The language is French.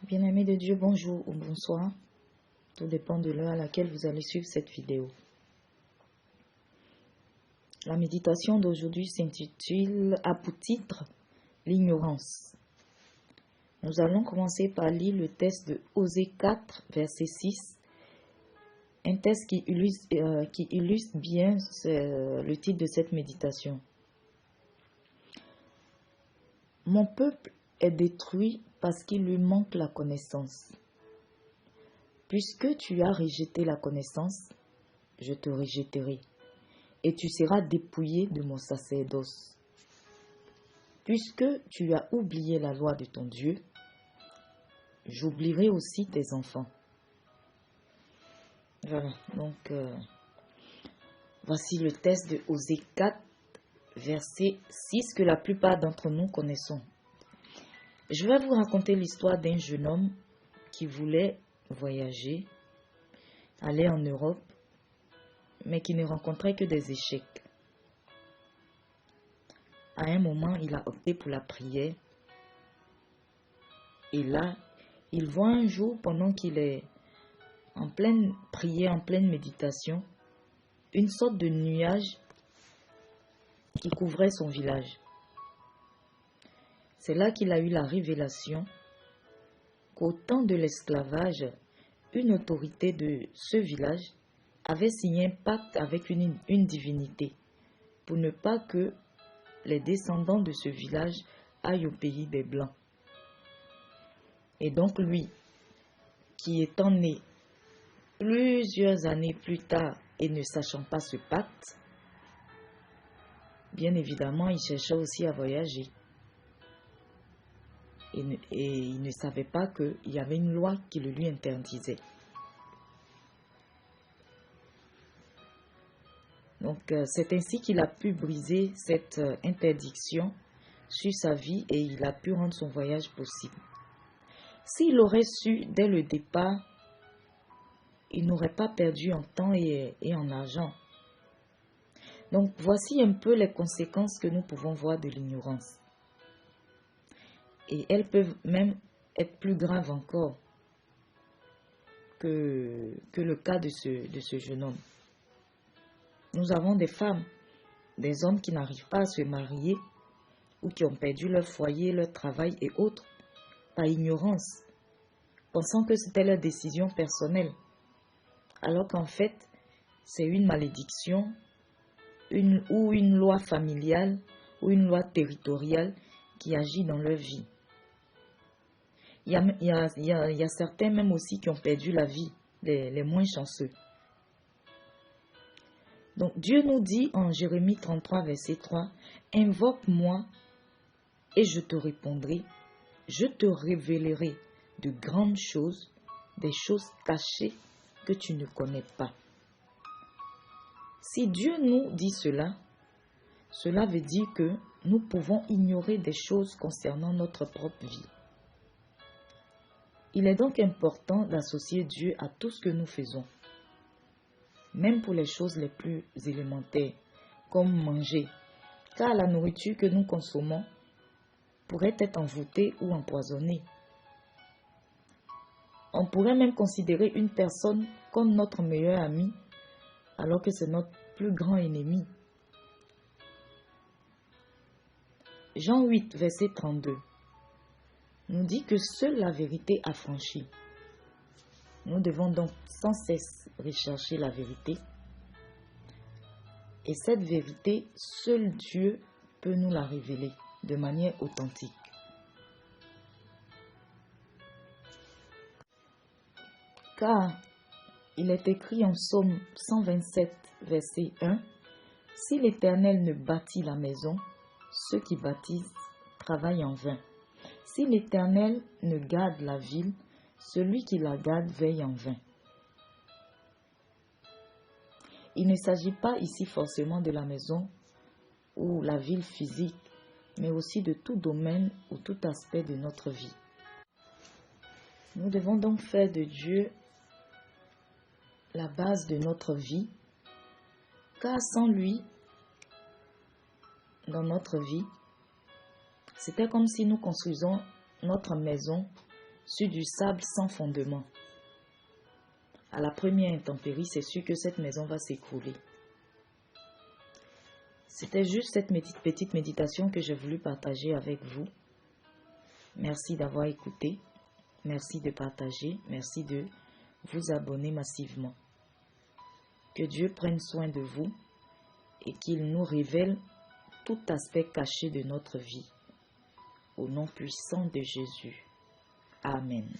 Bien-aimés de Dieu, bonjour ou bonsoir. Tout dépend de l'heure à laquelle vous allez suivre cette vidéo. La méditation d'aujourd'hui s'intitule « A pour titre, l'ignorance ». Nous allons commencer par lire le texte de Osée 4, verset 6. Un texte qui illustre bien le titre de cette méditation. Mon peuple est détruit parce qu'il lui manque la connaissance. Puisque tu as rejeté la connaissance, je te rejetterai, et tu seras dépouillé de mon sacerdoce. Puisque tu as oublié la loi de ton Dieu, j'oublierai aussi tes enfants. Voilà, donc voici le texte de Osée 4, verset 6 que la plupart d'entre nous connaissons. Je vais vous raconter l'histoire d'un jeune homme qui voulait voyager, aller en Europe, mais qui ne rencontrait que des échecs. À un moment, il a opté pour la prière. Et là, il voit un jour, pendant qu'il est en pleine prière, en pleine méditation, une sorte de nuage qui couvrait son village. C'est là qu'il a eu la révélation qu'au temps de l'esclavage, une autorité de ce village avait signé un pacte avec une divinité pour ne pas que les descendants de ce village aillent au pays des Blancs. Et donc lui, qui étant né plusieurs années plus tard et ne sachant pas ce pacte, bien évidemment, il cherchait aussi à voyager. Et il ne savait pas qu'il y avait une loi qui le lui interdisait. Donc, c'est ainsi qu'il a pu briser cette interdiction sur sa vie et il a pu rendre son voyage possible. S'il aurait su dès le départ, il n'aurait pas perdu en temps et en argent. Donc, voici un peu les conséquences que nous pouvons voir de l'ignorance. Et elles peuvent même être plus graves encore que le cas de ce jeune homme. Nous avons des femmes, des hommes qui n'arrivent pas à se marier ou qui ont perdu leur foyer, leur travail et autres par ignorance, pensant que c'était leur décision personnelle, alors qu'en fait, c'est une malédiction ou une loi familiale ou une loi territoriale qui agit dans leur vie. Il y a certains même aussi qui ont perdu la vie, les moins chanceux. Donc Dieu nous dit en Jérémie 33, verset 3, « Invoque-moi et je te répondrai, je te révélerai de grandes choses, des choses cachées que tu ne connais pas. » Si Dieu nous dit cela, cela veut dire que nous pouvons ignorer des choses concernant notre propre vie. Il est donc important d'associer Dieu à tout ce que nous faisons, même pour les choses les plus élémentaires, comme manger, car la nourriture que nous consommons pourrait être envoûtée ou empoisonnée. On pourrait même considérer une personne comme notre meilleur ami, alors que c'est notre plus grand ennemi. Jean 8, verset 32, nous dit que seule la vérité affranchit. Nous devons donc sans cesse rechercher la vérité. Et cette vérité, seul Dieu peut nous la révéler de manière authentique. Car il est écrit en Psaume 127, verset 1, « Si l'Éternel ne bâtit la maison, ceux qui bâtissent travaillent en vain. Si l'Éternel ne garde la ville, celui qui la garde veille en vain. » Il ne s'agit pas ici forcément de la maison ou la ville physique, mais aussi de tout domaine ou tout aspect de notre vie. Nous devons donc faire de Dieu la base de notre vie, car sans lui, dans notre vie, c'était comme si nous construisons notre maison sur du sable sans fondement. À la première intempérie, c'est sûr que cette maison va s'écrouler. C'était juste cette petite méditation que j'ai voulu partager avec vous. Merci d'avoir écouté. Merci de partager. Merci de vous abonner massivement. Que Dieu prenne soin de vous et qu'il nous révèle tout aspect caché de notre vie. Au nom puissant de Jésus. Amen.